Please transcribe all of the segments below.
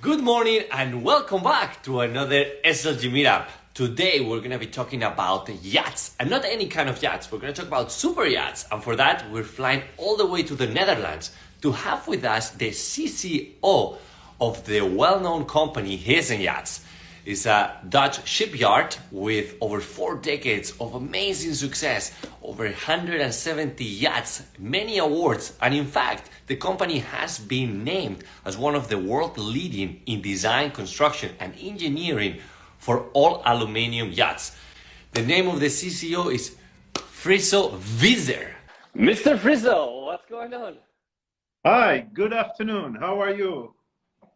Good morning and welcome back to another SLG Meetup. Today we're going to be talking about yachts, and not any kind of yachts. We're going to talk about super yachts, and for that we're flying all the way to the Netherlands to have with us the CCO of the well-known company Heesen Yachts. It's a Dutch shipyard with over 4 decades of amazing success, over 170 yachts, many awards, and in fact, the company has been named as one of the world leading in design, construction, and engineering for all aluminium yachts. The name of the CCO is Friso Visser. Mr. Friso, what's going on? Hi, good afternoon. How are you?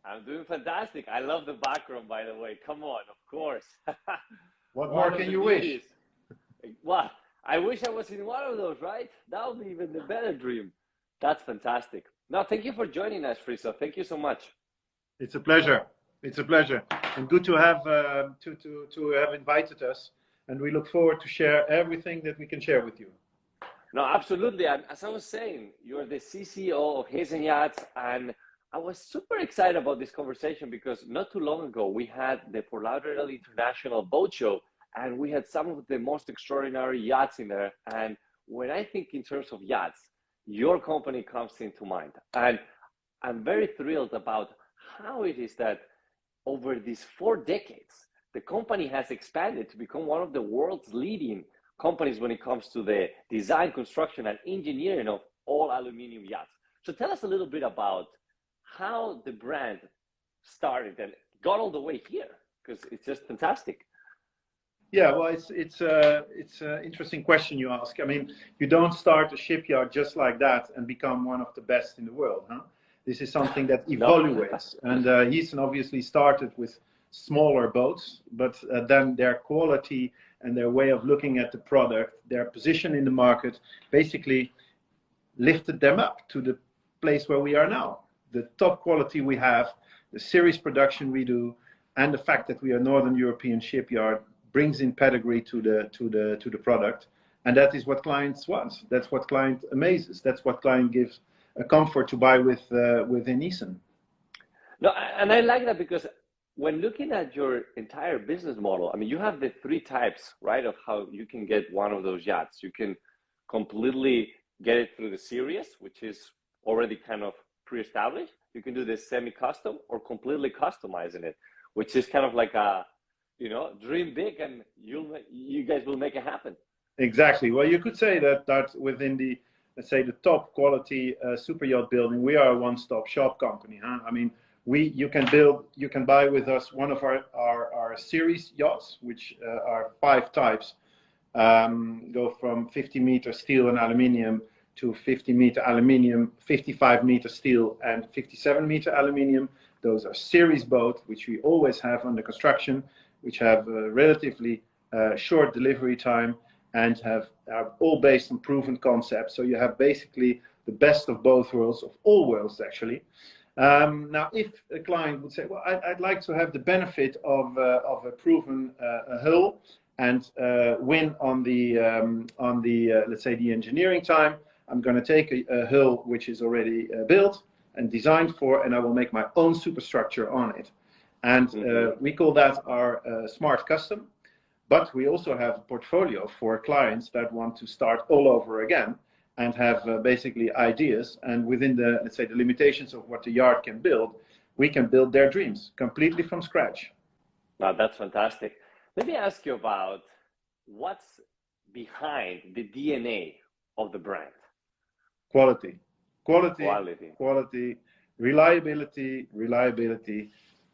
I'm doing fantastic. I love the background, by the way. Come on, of course. What more can you wish? Well, I wish I was in one of those, right? That would be even the better dream. That's fantastic. Now, thank you for joining us, Friso. Thank you so much. It's a pleasure. It's a pleasure, and good to have have invited us. And we look forward to share everything that we can share with you. No, absolutely. And as I was saying, you're the CCO of Heesen Yachts, and I was super excited about this conversation because not too long ago we had the Fort Lauderdale International Boat Show, and we had some of the most extraordinary yachts in there. And when I think in terms of yachts, your company comes into mind. And I'm very thrilled about how it is that over these 4 decades, the company has expanded to become one of the world's leading companies when it comes to the design, construction, and engineering of all aluminium yachts. So tell us a little bit about how the brand started and got all the way here, because it's just fantastic. Yeah, well, it's an interesting question you ask. I mean, you don't start a shipyard just like that and become one of the best in the world, huh? This is something that evaluates, and Heesen obviously started with smaller boats, but then their quality and their way of looking at the product, their position in the market, basically lifted them up to the place where we are now. The top quality we have, the series production we do, and the fact that we are Northern European shipyard brings in pedigree to the product, and that is what clients want. That's what client amazes. That's what client gives a comfort to buy within Heesen. No, and I like that because when looking at your entire business model, I mean, you have the 3 types, right, of how you can get one of those yachts. You can completely get it through the series, which is already kind of pre-established. You can do this semi-custom or completely customizing it, which is kind of like a, dream big, and you guys will make it happen. Exactly. Well, you could say that within the, let's say, the top quality super yacht building, we are a one-stop shop company. Huh? I mean, you can buy with us one of our series yachts, which are 5 types, go from 50-meter steel and aluminium to 50-meter aluminium, 55-meter steel, and 57-meter aluminium. Those are series boats, which we always have under construction, which have a relatively short delivery time and are all based on proven concepts. So you have basically the best of both worlds, of all worlds actually. Now, if a client would say, well, I'd like to have the benefit of a proven hull and win on the let's say the engineering time, I'm going to take a hull which is already built and designed for, and I will make my own superstructure on it. And we call that our smart custom. But we also have a portfolio for clients that want to start all over again and have basically ideas. And within the, let's say, the limitations of what the yard can build, we can build their dreams completely from scratch. Wow, that's fantastic. Let me ask you about what's behind the DNA of the brand. Quality, reliability.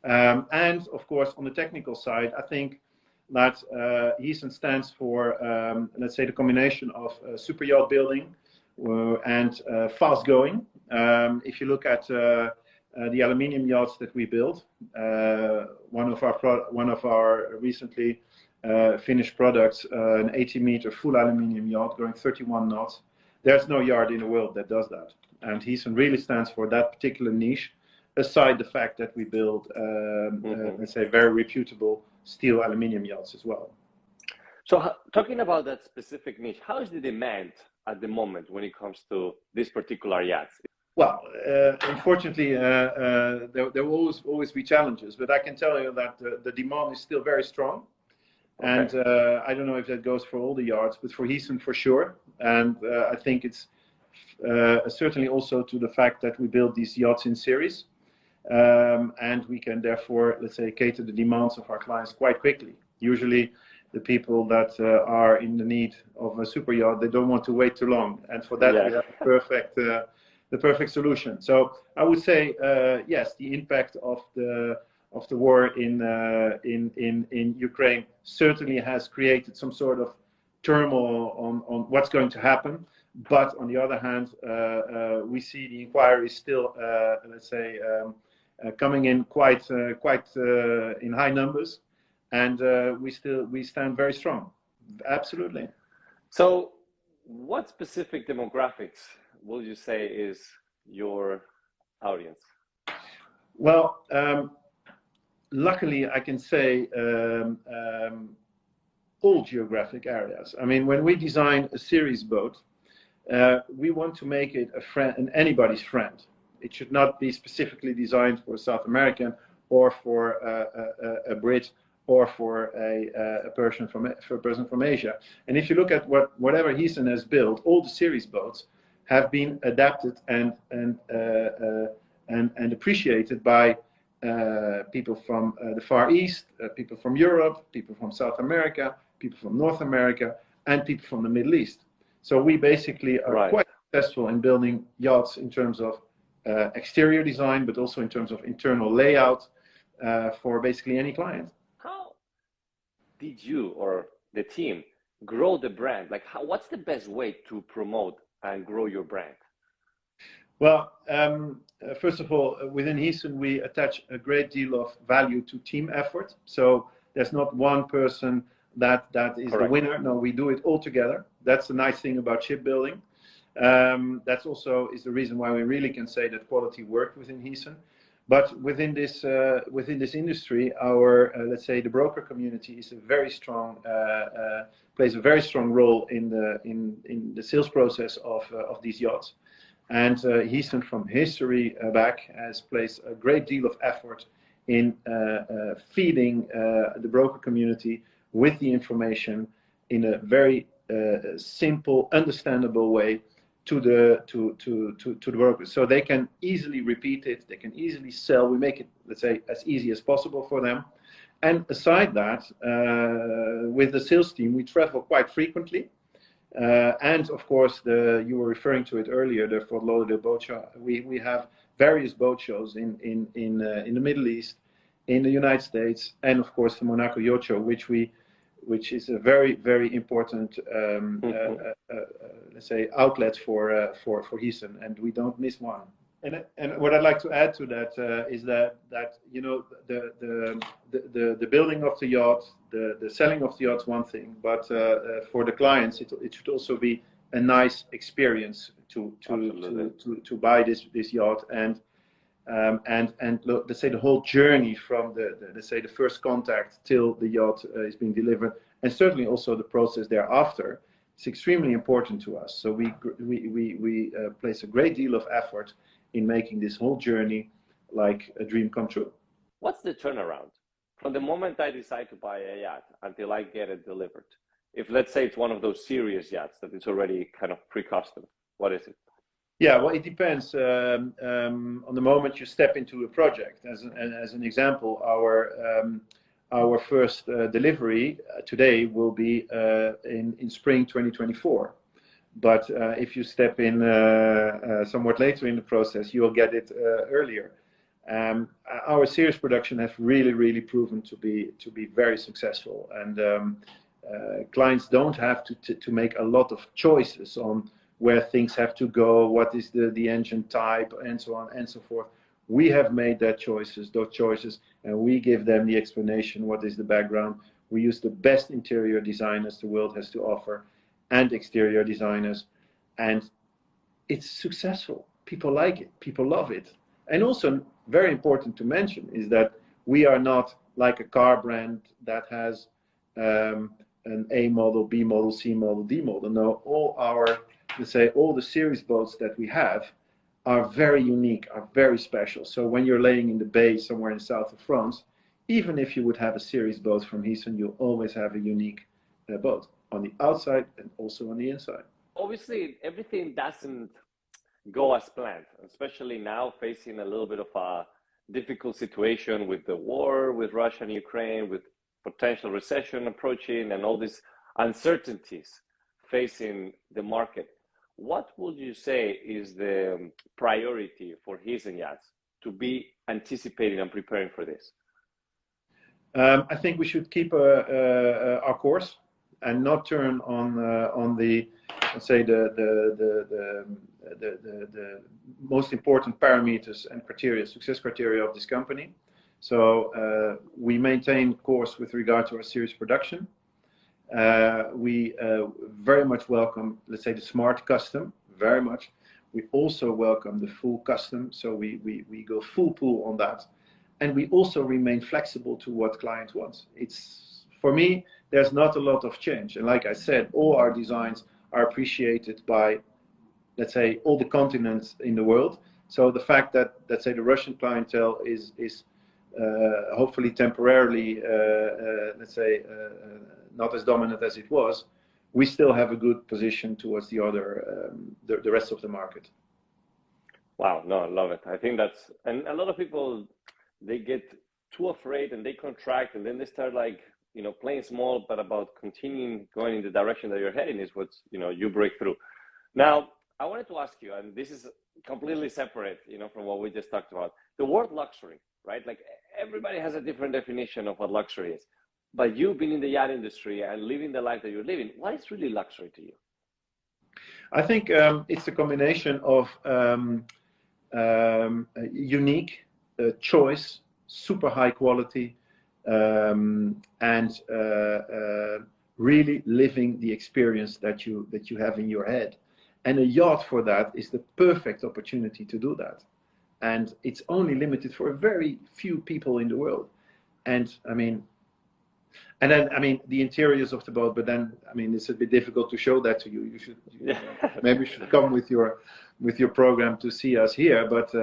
And of course, on the technical side, I think that Heesen stands for, let's say, the combination of super yacht building and fast going. If you look at the aluminium yachts that we build, one of our recently finished products, an 80-meter full aluminium yacht going 31 knots. There's no yard in the world that does that. And Heesen really stands for that particular niche, aside the fact that we build, let's say, very reputable steel aluminium yachts as well. So talking about that specific niche, how is the demand at the moment when it comes to this particular yachts? Well, unfortunately, there will always be challenges, but I can tell you that the demand is still very strong. Okay. And I don't know if that goes for all the yards, but for Heesen for sure. And I think it's certainly also to the fact that we build these yachts in series. And we can therefore, let's say, cater the demands of our clients quite quickly. Usually the people that are in the need of a super yacht, they don't want to wait too long. And for that, Yeah. we have the perfect solution. So I would say, yes, the impact of the war in Ukraine certainly has created some sort of turmoil on what's going to happen. But on the other hand, we see the inquiries still, let's say, coming in quite in high numbers, and we stand very strong. Absolutely. So, what specific demographics will you say is your audience? Well, luckily, I can say all geographic areas. I mean, when we design a series boat, we want to make it anybody's friend. It should not be specifically designed for a South American or for a Brit or for a person from Asia. And if you look at whatever Heesen has built, all the series boats have been adapted and appreciated by people from the Far East, people from Europe, people from South America, people from North America, and people from the Middle East. So we basically are quite successful in building yachts in terms of exterior design, but also in terms of internal layout for basically any client. How did you or the team grow the brand? Like, what's the best way to promote and grow your brand? Well, first of all, within Heesen, we attach a great deal of value to team effort. So there's not one person that is the winner. No, we do it all together. That's the nice thing about shipbuilding. That's also is the reason why we really can say that quality worked within Heesen. But within this industry, our let's say the broker community is a very strong plays a very strong role in the sales process of these yachts. And Heesen, from history back, has placed a great deal of effort in feeding the broker community with the information in a very simple, understandable way to the brokers, so they can easily repeat it, they can easily sell. We make it, let's say, as easy as possible for them. And aside that, with the sales team, we travel quite frequently. And of course, you were referring to it earlier, the Fort Lauderdale boat show. We have various boat shows in the Middle East, in the United States, and of course the Monaco Yacht Show, which is a very, very important let's say outlet for Heesen, and we don't miss one. And what I'd like to add to that is that you know the building of the yacht, the selling of the yacht's one thing, but for the clients it should also be a nice experience to buy this yacht, and let's say the whole journey from let's say the first contact till the yacht is being delivered, and certainly also the process thereafter. It's extremely important to us. So we place a great deal of effort in making this whole journey like a dream come true. What's the turnaround from the moment I decide to buy a yacht until I get it delivered? If, let's say, it's one of those serious yachts that it's already kind of pre-custom, what is it? Yeah, well, it depends on the moment you step into a project. As an example, our first delivery today will be in spring 2024. But if you step in somewhat later in the process, you will get it earlier. Our series production has really proven to be very successful, and clients don't have to make a lot of choices on where things have to go, what is the engine type, and so on and so forth. We have made those choices, and we give them the explanation, what is the background. We use the best interior designers the world has to offer, and exterior designers, and it's successful. People like it, people love it. And also, very important to mention is that we are not like a car brand that has an A model, B model, C model, D model. No, all the series boats that we have are very unique, are very special. So when you're laying in the bay somewhere in the south of France, even if you would have a series boat from Heesen, you'll always have a unique boat on the outside and also on the inside. Obviously, everything doesn't go as planned, especially now facing a little bit of a difficult situation with the war with Russia and Ukraine, with potential recession approaching and all these uncertainties facing the market. What would you say is the priority for Heesen Yachts to be anticipating and preparing for this? I think we should keep our course and not turn on the, let's say, the most important parameters and criteria, success criteria of this company. So we maintain course with regard to our series production. We very much welcome, let's say, the smart custom, very much. We also welcome the full custom, so we go full pool on that. And we also remain flexible to what client wants. It's, for me, there's not a lot of change. And like I said, all our designs are appreciated by, let's say, all the continents in the world. So the fact that, let's say, the Russian clientele is hopefully temporarily, let's say, not as dominant as it was, we still have a good position towards the other, the rest of the market. Wow, no, I love it. I think that's, and a lot of people, they get too afraid and they contract and then they start like, you know, playing small, but about continuing going in the direction that you're heading is what, you know, you break through. Now, I wanted to ask you, and this is completely separate, you know, from what we just talked about, the word luxury, right? Like everybody has a different definition of what luxury is, but you've been in the yacht industry and living the life that you're living. What is really luxury to you? I think it's a combination of unique choice, super high quality, and really living the experience that you have in your head. And a yacht for that is the perfect opportunity to do that. And it's only limited for a very few people in the world. And I mean, and then I mean the interiors of the boat, but then I mean it's a bit difficult to show that to you. You should maybe you should come with your program to see us here. But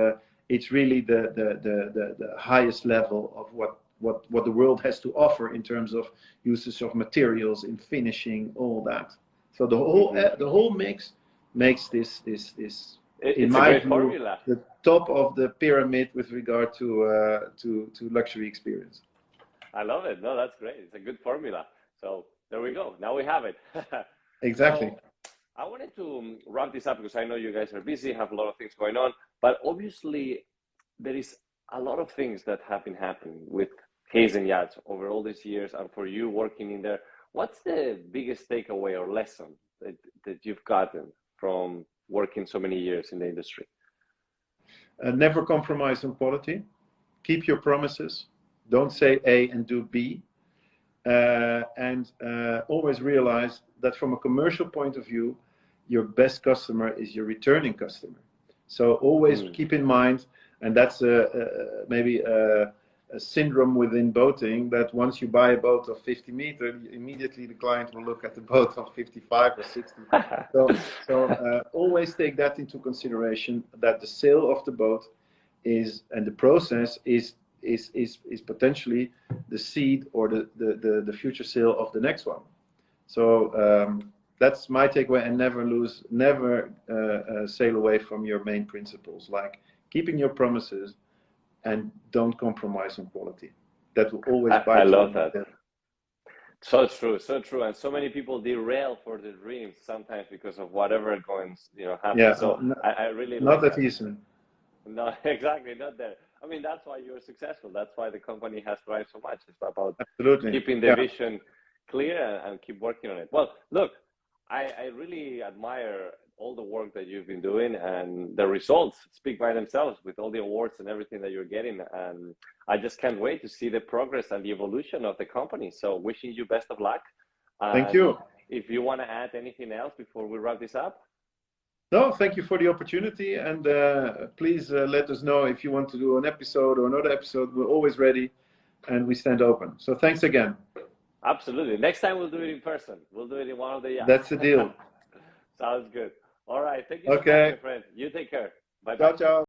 it's really the highest level of what the world has to offer in terms of usage of materials, in finishing, all that. So the whole mix makes this in my view formula, the top of the pyramid with regard to luxury experience. I love it. No, that's great. It's a good formula. So there we go. Now we have it. Exactly. So, I wanted to wrap this up because I know you guys are busy, have a lot of things going on, but obviously there is a lot of things that have been happening with Heesen Yachts over all these years, and for you working in there, what's the biggest takeaway or lesson that you've gotten from working so many years in the industry? Never compromise on quality. Keep your promises. Don't say A and do B. And always realize that from a commercial point of view, your best customer is your returning customer. So always keep in mind, and that's maybe a syndrome within boating, that once you buy a boat of 50 meters, immediately the client will look at the boat of 55 or 60. So always take that into consideration, that the sale of the boat is, and the process is potentially the seed or the future sale of the next one. So that's my takeaway, and never sail away from your main principles, like keeping your promises and don't compromise on quality. That will always bite you. I love that. So true, so true. And so many people derail for their dreams sometimes because of whatever happens. Yeah, so I really not like that Heesen. No, exactly, not there. I mean, that's why you're successful. That's why the company has thrived so much. It's about keeping the vision clear and keep working on it. Well, look, I really admire all the work that you've been doing, and the results speak by themselves with all the awards and everything that you're getting. And I just can't wait to see the progress and the evolution of the company. So wishing you best of luck. Thank you. If you want to add anything else before we wrap this up. No, thank you for the opportunity, and please let us know if you want to do an episode or another episode. We're always ready, and we stand open. So thanks again. Absolutely. Next time we'll do it in person. We'll do it in one of the yachts. That's the deal. Sounds good. All right. Thank you so much, my friend. You take care. Bye Ciao, bye. ciao.